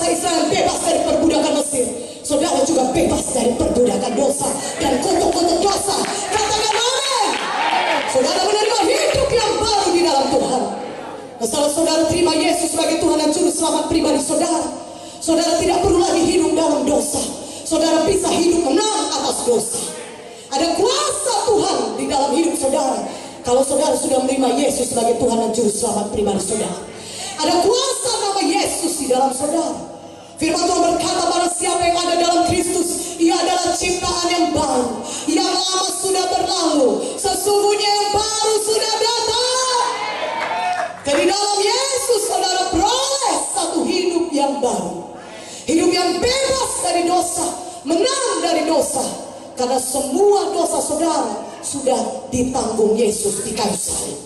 bangsa Israel bebas dari perbudakan Mesir, saudara juga bebas dari perbudakan dosa dan kutuk-kutuk dosa. Katakan amin. Saudara menerima hidup yang baru di dalam Tuhan. Nah, kalau saudara terima Yesus sebagai Tuhan dan Juru Selamat pribadi saudara, saudara tidak perlu lagi hidup dalam dosa. Saudara bisa hidup menang atas dosa. Ada kuasa Tuhan di dalam hidup saudara. Kalau saudara sudah menerima Yesus sebagai Tuhan dan Juru Selamat pribadi saudara, ada kuasa nama Yesus di dalam saudara. Firman Tuhan berkata, barang siapa yang ada dalam Kristus, ia adalah ciptaan yang baru. Yang lama sudah berlalu, sesungguhnya yang baru sudah datang. Jadi dalam Yesus saudara peroleh satu hidup yang baru. Hidup yang bebas dari dosa, menang dari dosa. Karena semua dosa saudara sudah ditanggung Yesus di kayu salib.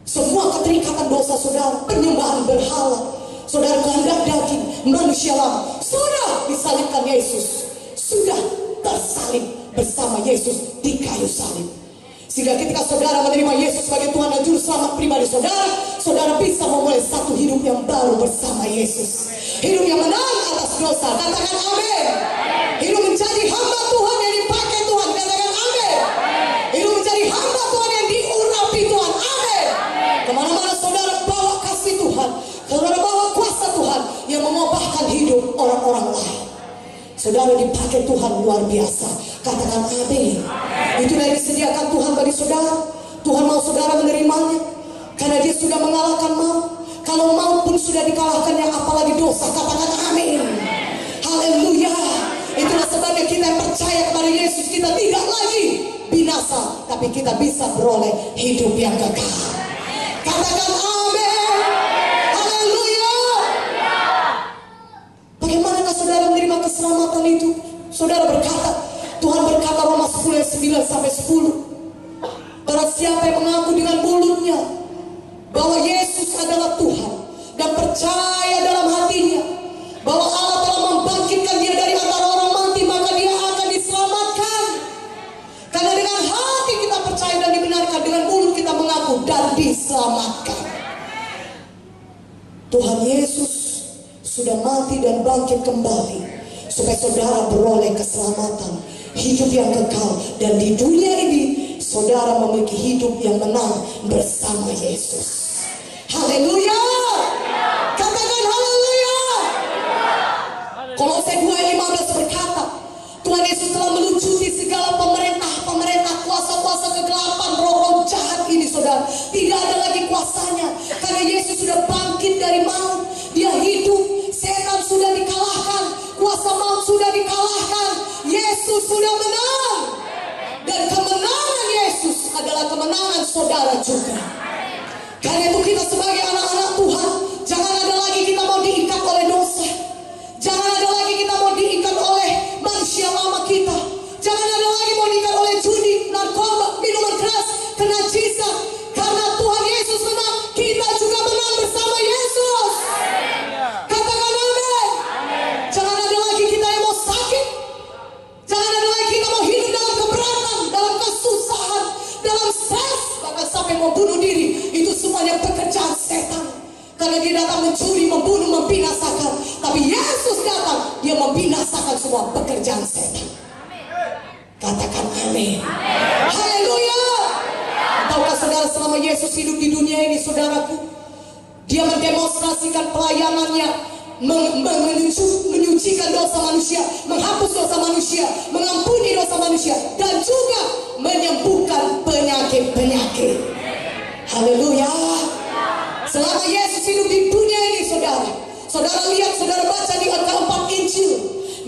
Semua keterikatan dosa saudara, penyembahan berhala, saudara kehendak daging, manusia lama, sudah disalibkan Yesus. Sudah tersalib bersama Yesus di kayu salib. Sehingga ketika saudara menerima Yesus sebagai Tuhan dan Juru Selamat pribadi saudara, saudara bisa memulai satu hidup yang baru bersama Yesus. Hidup yang menang atas dosa. Katakan amin. Hidup menjadi hamba Tuhan yang dipakai Tuhan. Katakan amin. Hidup menjadi hamba Tuhan yang diurapi Tuhan. Amin. Kemana-mana saudara bawa kasih Tuhan, saudara bawa kuasa Tuhan yang mengubahkan hidup orang-orang lain. Saudara dipakai Tuhan luar biasa. Katakan amin. Itulah yang disediakan Tuhan bagi saudara. Tuhan mau saudara menerimanya, karena dia sudah mengalahkan maut. Kalau maut pun sudah dikalahkannya, apalagi dosa. Katakan amin. Haleluya. Itulah sebabnya kita yang percaya kepada Yesus, kita tidak lagi binasa, tapi kita bisa beroleh hidup yang kekal. Katakan amin. Haleluya. Bagaimana saudara menerima keselamatan itu? Saudara berkata, Tuhan berkata Roma 10 ayat 9 sampai 10. Barang siapa yang mengaku dengan mulutnya bahwa Yesus adalah Tuhan dan percaya dalam hatinya bahwa Allah telah membangkitkan dia dari antara orang mati, maka dia akan diselamatkan. Karena dengan hati kita percaya dan dibenarkan, dengan mulut kita mengaku dan diselamatkan. Tuhan Yesus sudah mati dan bangkit kembali supaya saudara beroleh keselamatan, hidup yang kekal, dan di dunia ini saudara memiliki hidup yang menang bersama Yesus. Haleluya. Katakan haleluya. Kolose 2:15 berkata, Tuhan Yesus telah melucuti segala pemerintah, kuasa-kuasa kegelapan, roh-roh jahat ini saudara. Tidak ada lagi kuasanya, karena Yesus sudah bangkit dari maut. Dia hidup, setan sudah dikalahkan, kuasa maut sudah dikalahkan. Yesus sudah menang. Dan kemenangan Yesus adalah kemenangan saudara juga. Karena itu kita sebagai anak-anak Tuhan, jangan ada lagi kita mau diikat oleh dosa. Jangan ada lagi kita mau diikat oleh manusia lama kita. Jangan ada lagi mau diikat oleh judi, narkoba, minuman keras, kenajisan. Karena Tuhan Yesus menang, kita juga menang bersama Yesus. Katakan amin. Jangan ada lagi kita yang mau sakit. Jangan ada lagi kita mau hidup dalam keberatan, dalam kesusahan, dalam stres, bahkan sampai mau bunuh diri. Itu semuanya pekerjaan setan. Karena dia datang mencuri, membunuh, membinasakan. Tapi Yesus datang, dia membinasakan semua pekerjaan setan. Katakan amin. Haleluya. Tahukah saudara, selama Yesus hidup di dunia ini saudaraku, dia mendemonstrasikan pelayanannya, menyucikan dosa manusia, menghapus dosa manusia, mengampuni dosa manusia, dan juga menyembuhkan penyakit-penyakit. Haleluya. Selama Yesus hidup di dunia ini saudara lihat, saudara baca di keempat Injil,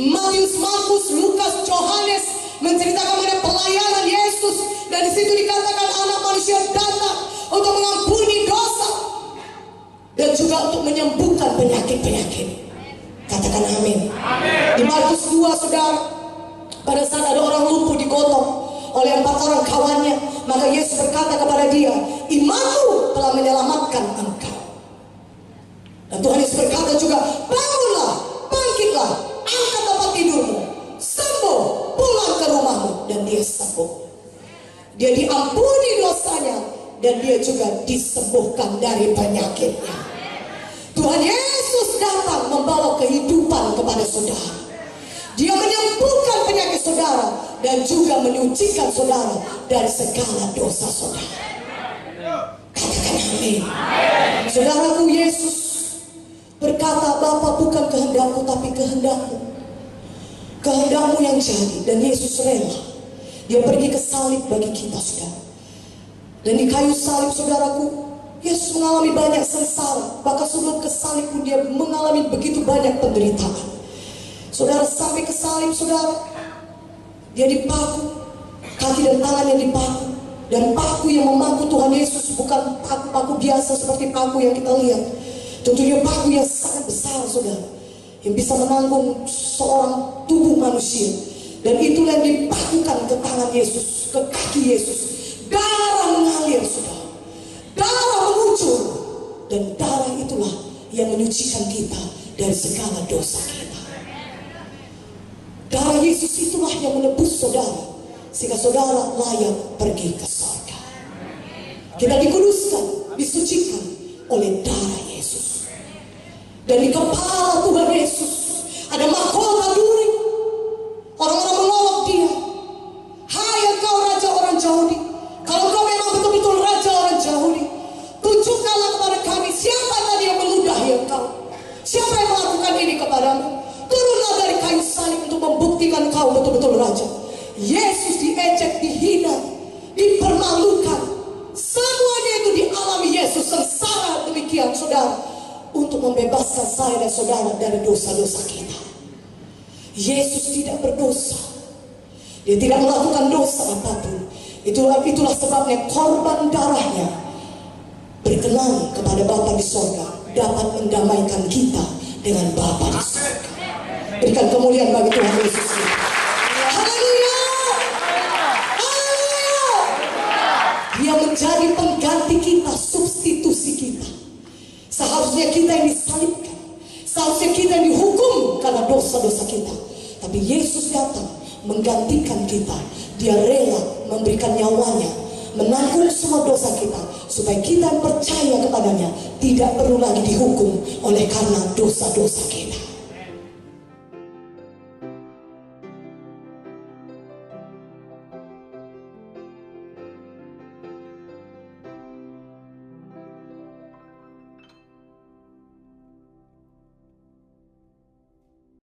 Matius, Markus, Lukas, Yohanes, menceritakan mengenai pelayanan Yesus. Dan di situ dikatakan anak manusia datang untuk mengampuni dosa dan juga untuk menyembuhkan penyakit-penyakit. Katakan amin. Di Markus 2 saudara, pada saat ada orang lumpuh digotong oleh 4 orang kawannya, maka Yesus berkata kepada dia, imanmu telah menyelamatkan engkau. Dan Tuhan Yesus berkata juga, bangunlah, bangkitlah, angkat tempat tidurmu, sembuh, pulang ke rumahmu. Dan dia sembuh. Dia diampuni dosanya, dan dia juga disembuhkan dari penyakitnya. Tuhan Yesus datang membawa kehidupan kepada saudara. Dia menyembuhkan penyakit saudara dan juga menyucikan saudara dari segala dosa saudara. Katakan amin. Saudaraku, Yesus berkata, Bapa, bukan kehendakku tapi kehendakmu. Kehendakmu yang jadi. Dan Yesus rela. Dia pergi ke salib bagi kita, saudara. Dan di kayu salib, saudaraku, Yesus mengalami banyak sengsara. Bahkan sebelum ke salib pun dia mengalami begitu banyak penderitaan. Saudara, sampai ke salib, saudara, dia dipaku, kaki dan tangannya dipaku. Dan paku yang memaku Tuhan Yesus bukan paku biasa seperti paku yang kita lihat. Tentunya paku yang sangat besar, saudara, yang bisa menanggung seorang tubuh manusia. Dan itulah yang dipakukan ke tangan Yesus, ke kaki Yesus. Darah mengalir, saudara. Darah mengucur. Dan darah itulah yang menyucikan kita dari segala dosa kita. Darah Yesus itulah yang menebus saudara, sehingga saudara layak pergi ke surga. Kita dikuduskan, disucikan oleh darah Yesus. Dan di kepala Tuhan Yesus ada mahkota duri. Orang-orang menolak dia. Hai engkau raja orang Yahudi, kalau kau memang betul-betul raja orang Yahudi, tunjukkanlah kepada kami siapa tadi yang meludahi engkau. Siapa yang melakukan ini kepadamu? Turunlah dari kayu salib untuk membuktikan kau betul-betul raja. Yesus diejek, dihina, dipermalukan. Semuanya itu dialami Yesus, sengsara demikian, saudara, untuk membebaskan saya dan saudara dari dosa-dosa kita. Yesus tidak berdosa. Dia tidak melakukan dosa apapun. Itulah sebabnya korban darahnya berkenan kepada Bapa di sorga, dapat mendamaikan kita dengan Bapa di sorga. Berikan kemuliaan bagi Tuhan Yesus. Haleluya. Haleluya. Dia menjadi pengganti kita, substitusi kita. Seharusnya kita yang disalibkan, seharusnya kita yang dihukum karena dosa-dosa kita. Tapi Yesus datang menggantikan kita. Dia rela memberikan nyawanya, menanggung semua dosa kita, supaya kita yang percaya kepadanya tidak perlu lagi dihukum oleh karena dosa-dosa kita.